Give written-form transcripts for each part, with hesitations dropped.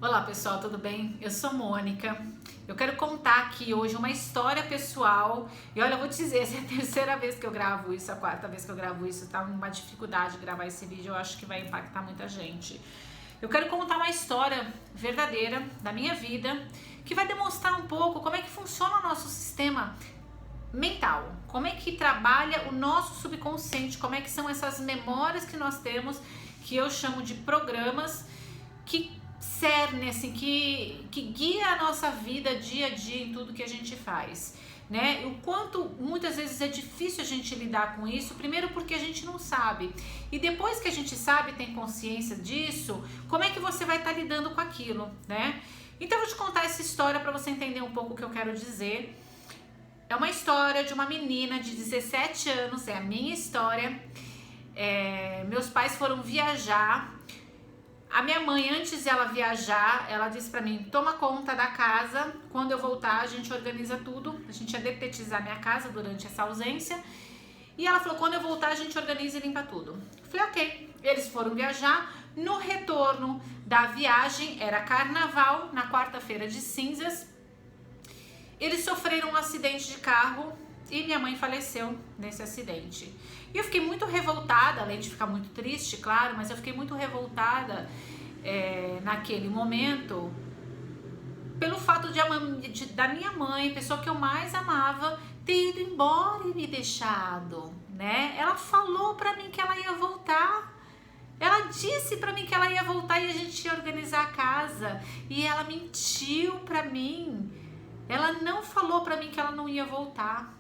Olá pessoal, tudo bem? Eu sou Mônica. Eu quero contar aqui hoje uma história pessoal. E olha, eu vou te dizer, essa é a terceira vez que eu gravo isso, a quarta vez que eu gravo isso. Tá uma dificuldade de gravar esse vídeo, eu acho que vai impactar muita gente. Eu quero contar uma história verdadeira da minha vida, que vai demonstrar um pouco como é que funciona o nosso sistema mental, como é que trabalha o nosso subconsciente, como é que são essas memórias que nós temos, que eu chamo de programas, que cernem, assim, que guia a nossa vida dia a dia em tudo que a gente faz, né? O quanto muitas vezes é difícil a gente lidar com isso, primeiro porque a gente não sabe, e depois que a gente sabe, tem consciência disso, como é que você vai estar lidando com aquilo, né? Então eu vou te contar essa história para você entender um pouco o que eu quero dizer. É uma história de uma menina de 17 anos, é a minha história. Meus pais foram viajar. A minha mãe, antes de ela viajar, ela disse pra mim: toma conta da casa, quando eu voltar a gente organiza tudo. A gente ia detetizar minha casa durante essa ausência. E ela falou: quando eu voltar a gente organiza e limpa tudo. Eu falei: ok. Eles foram viajar. No retorno da viagem, era carnaval, na quarta-feira de cinzas, eles sofreram um acidente de carro e minha mãe faleceu nesse acidente. E eu fiquei muito revoltada, além de ficar muito triste, claro, mas eu fiquei muito revoltada naquele momento pelo fato da minha mãe, pessoa que eu mais amava, ter ido embora e me deixado, né? Ela falou pra mim que ela ia voltar. Ela disse pra mim que ela ia voltar e a gente ia organizar a casa. E ela mentiu pra mim. Ela não falou pra mim que ela não ia voltar.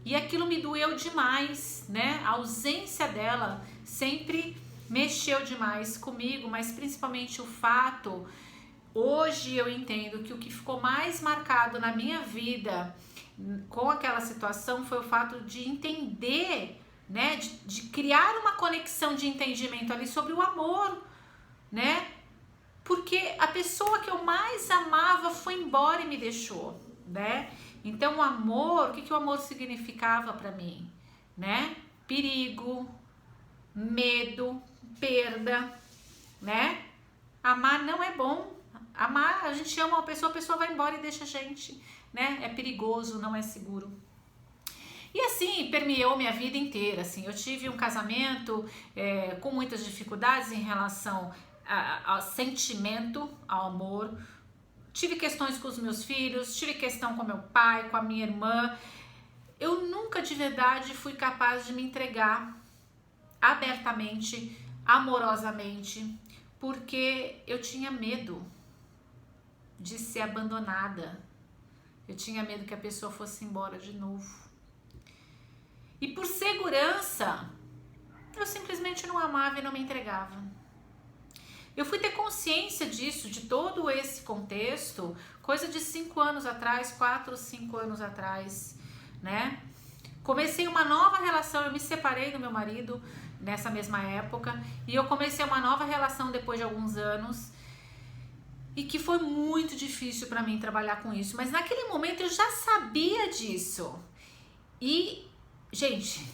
E aquilo me doeu demais, né? A ausência dela sempre mexeu demais comigo, mas principalmente o fato, hoje eu entendo que o que ficou mais marcado na minha vida com aquela situação foi o fato de entender, né? De criar uma conexão de entendimento ali sobre o amor, né? Porque a pessoa que eu mais amava foi embora e me deixou, né? Então o amor, o que o amor significava para mim, né? Perigo, medo, perda, né? Amar não é bom. Amar, a gente ama uma pessoa, a pessoa vai embora e deixa a gente, né? É perigoso, não é seguro. E assim, permeou minha vida inteira, assim. Eu tive um casamento com muitas dificuldades em relação ao sentimento, ao amor. Tive questões com os meus filhos, tive questão com meu pai, com a minha irmã. Eu nunca de verdade fui capaz de me entregar abertamente, amorosamente, porque eu tinha medo de ser abandonada. Eu tinha medo que a pessoa fosse embora de novo. E por segurança, eu simplesmente não amava e não me entregava. Eu fui ter consciência disso, de todo esse contexto, coisa de 5 anos atrás, 4, 5 anos atrás, né? Comecei uma nova relação, eu me separei do meu marido nessa mesma época, e eu comecei uma nova relação depois de alguns anos, e que foi muito difícil para mim trabalhar com isso, mas naquele momento eu já sabia disso. E, gente,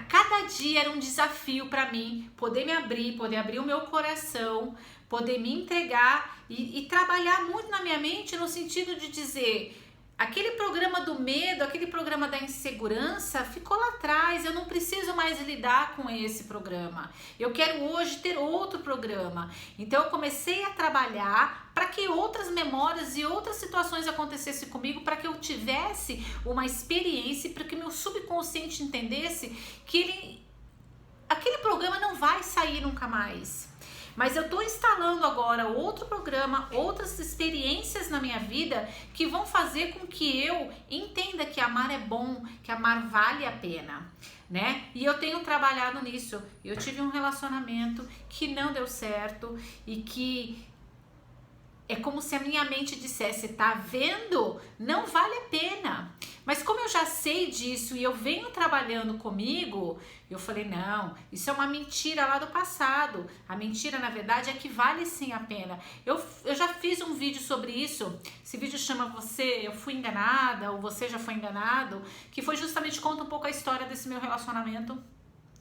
cada dia era um desafio para mim poder abrir o meu coração, poder me entregar e trabalhar muito na minha mente no sentido de dizer: aquele programa do medo, aquele programa da insegurança ficou lá atrás, eu não preciso mais lidar com esse programa. Eu quero hoje ter outro programa. Então eu comecei a trabalhar para que outras memórias e outras situações acontecessem comigo, para que eu tivesse uma experiência, para que meu subconsciente entendesse que aquele programa não vai sair nunca mais. Mas eu estou instalando agora outro programa, outras experiências na minha vida que vão fazer com que eu entenda que amar é bom, que amar vale a pena, né? E eu tenho trabalhado nisso. Eu tive um relacionamento que não deu certo e que é como se a minha mente dissesse: tá vendo? Não vale a pena. Mas como eu já sei disso e eu venho trabalhando comigo, eu falei: não, isso é uma mentira lá do passado. A mentira, na verdade, é que vale sim a pena. Eu já fiz um vídeo sobre isso. Esse vídeo chama Eu Fui Enganada, ou Você Já Foi Enganado, que foi justamente, conta um pouco a história desse meu relacionamento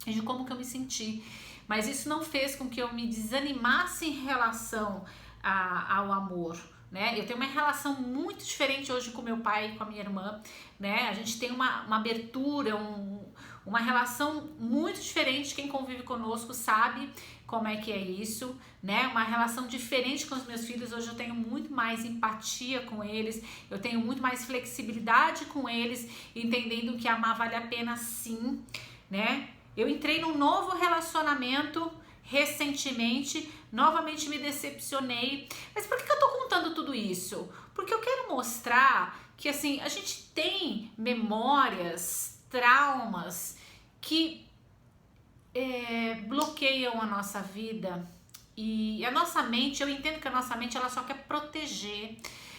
e de como que eu me senti. Mas isso não fez com que eu me desanimasse em relação ao amor, né? Eu tenho uma relação muito diferente hoje com meu pai e com a minha irmã, né? A gente tem uma abertura, uma relação muito diferente. Quem convive conosco sabe como é que é isso, né? Uma relação diferente com os meus filhos. Hoje eu tenho muito mais empatia com eles, eu tenho muito mais flexibilidade com eles, entendendo que amar vale a pena sim, né? Eu entrei num novo relacionamento recentemente, novamente me decepcionei. Mas por que eu tô contando tudo isso? Porque eu quero mostrar que assim, a gente tem memórias, traumas que bloqueiam a nossa vida, e a nossa mente, eu entendo que a nossa mente ela só quer proteger,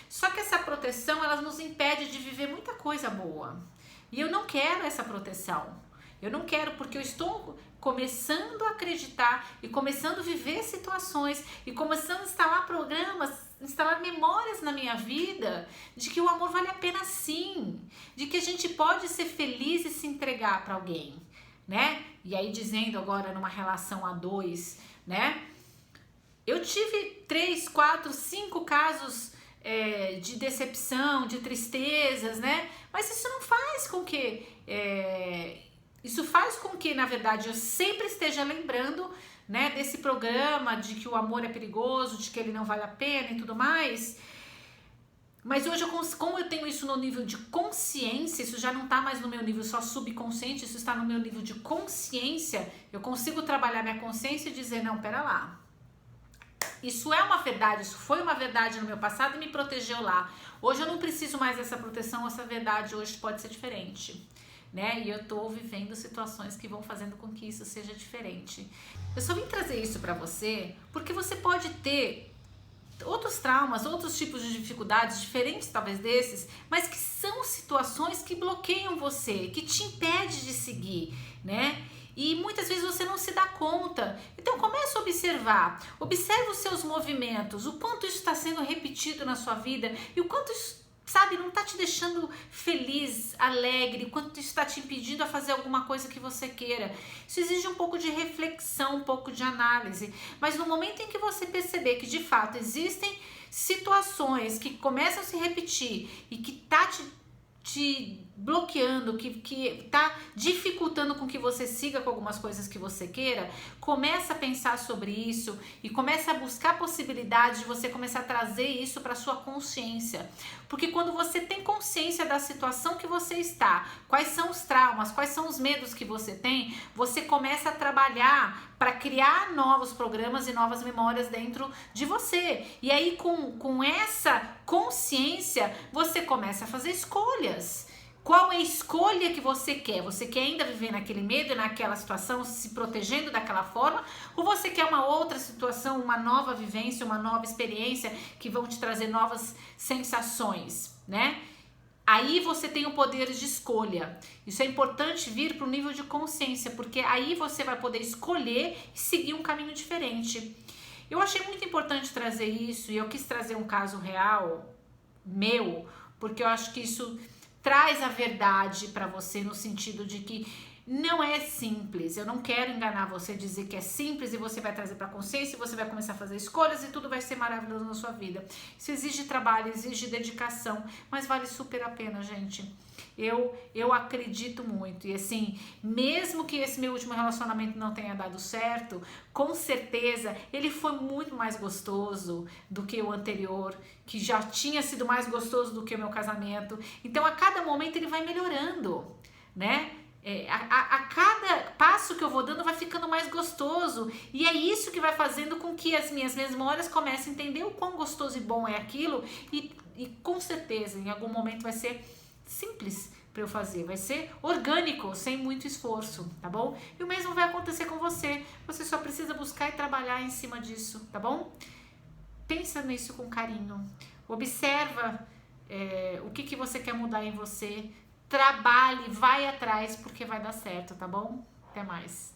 só que essa proteção ela nos impede de viver muita coisa boa, e eu não quero essa proteção. Eu não quero, porque eu estou começando a acreditar e começando a viver situações e começando a instalar programas, instalar memórias na minha vida de que o amor vale a pena sim, de que a gente pode ser feliz e se entregar para alguém, né? E aí dizendo agora numa relação a dois, né? Eu tive 3, 4, 5 casos de decepção, de tristezas, né? Mas isso não faz com que... Isso faz com que, na verdade, eu sempre esteja lembrando, né, desse programa, de que o amor é perigoso, de que ele não vale a pena e tudo mais. Mas hoje, como eu tenho isso no nível de consciência, isso já não está mais no meu nível só subconsciente, isso está no meu nível de consciência, eu consigo trabalhar minha consciência e dizer, não, pera lá. Isso é uma verdade, isso foi uma verdade no meu passado e me protegeu lá. Hoje eu não preciso mais dessa proteção, essa verdade hoje pode ser diferente, né? E eu tô vivendo situações que vão fazendo com que isso seja diferente. Eu só vim trazer isso pra você porque você pode ter outros traumas, outros tipos de dificuldades diferentes talvez desses, mas que são situações que bloqueiam você, que te impede de seguir, né? E muitas vezes você não se dá conta. Então comece a observar, observe os seus movimentos, o quanto isso está sendo repetido na sua vida e o quanto isso, sabe, não tá te deixando feliz, alegre, quanto isso está te impedindo a fazer alguma coisa que você queira. Isso exige um pouco de reflexão, um pouco de análise. Mas no momento em que você perceber que de fato existem situações que começam a se repetir e que tá te bloqueando, que tá dificultando com que você siga com algumas coisas que você queira, começa a pensar sobre isso e começa a buscar possibilidades de você começar a trazer isso para sua consciência. Porque quando você tem consciência da situação que você está, quais são os traumas, quais são os medos que você tem, você começa a trabalhar para criar novos programas e novas memórias dentro de você. E aí com essa consciência, você começa a fazer escolhas. Qual é a escolha que você quer? Você quer ainda viver naquele medo, naquela situação, se protegendo daquela forma? Ou você quer uma outra situação, uma nova vivência, uma nova experiência que vão te trazer novas sensações, né? Aí você tem o poder de escolha. Isso é importante vir para o nível de consciência, porque aí você vai poder escolher e seguir um caminho diferente. Eu achei muito importante trazer isso e eu quis trazer um caso real meu, porque eu acho que isso traz a verdade para você no sentido de que não é simples. Eu não quero enganar você, dizer que é simples e você vai trazer para a consciência e você vai começar a fazer escolhas e tudo vai ser maravilhoso na sua vida. Isso exige trabalho, exige dedicação, mas vale super a pena, gente. Eu acredito muito. E assim, mesmo que esse meu último relacionamento não tenha dado certo, com certeza ele foi muito mais gostoso do que o anterior, que já tinha sido mais gostoso do que o meu casamento. Então a cada momento ele vai melhorando, né? A cada passo que eu vou dando vai ficando mais gostoso, e é isso que vai fazendo com que as minhas memórias comecem a entender o quão gostoso e bom é aquilo, e com certeza em algum momento vai ser simples para eu fazer, vai ser orgânico, sem muito esforço, tá bom? E o mesmo vai acontecer com você, você só precisa buscar e trabalhar em cima disso, tá bom? Pensa nisso com carinho, observa o que você quer mudar em você, trabalhe, vai atrás, porque vai dar certo, tá bom? Até mais.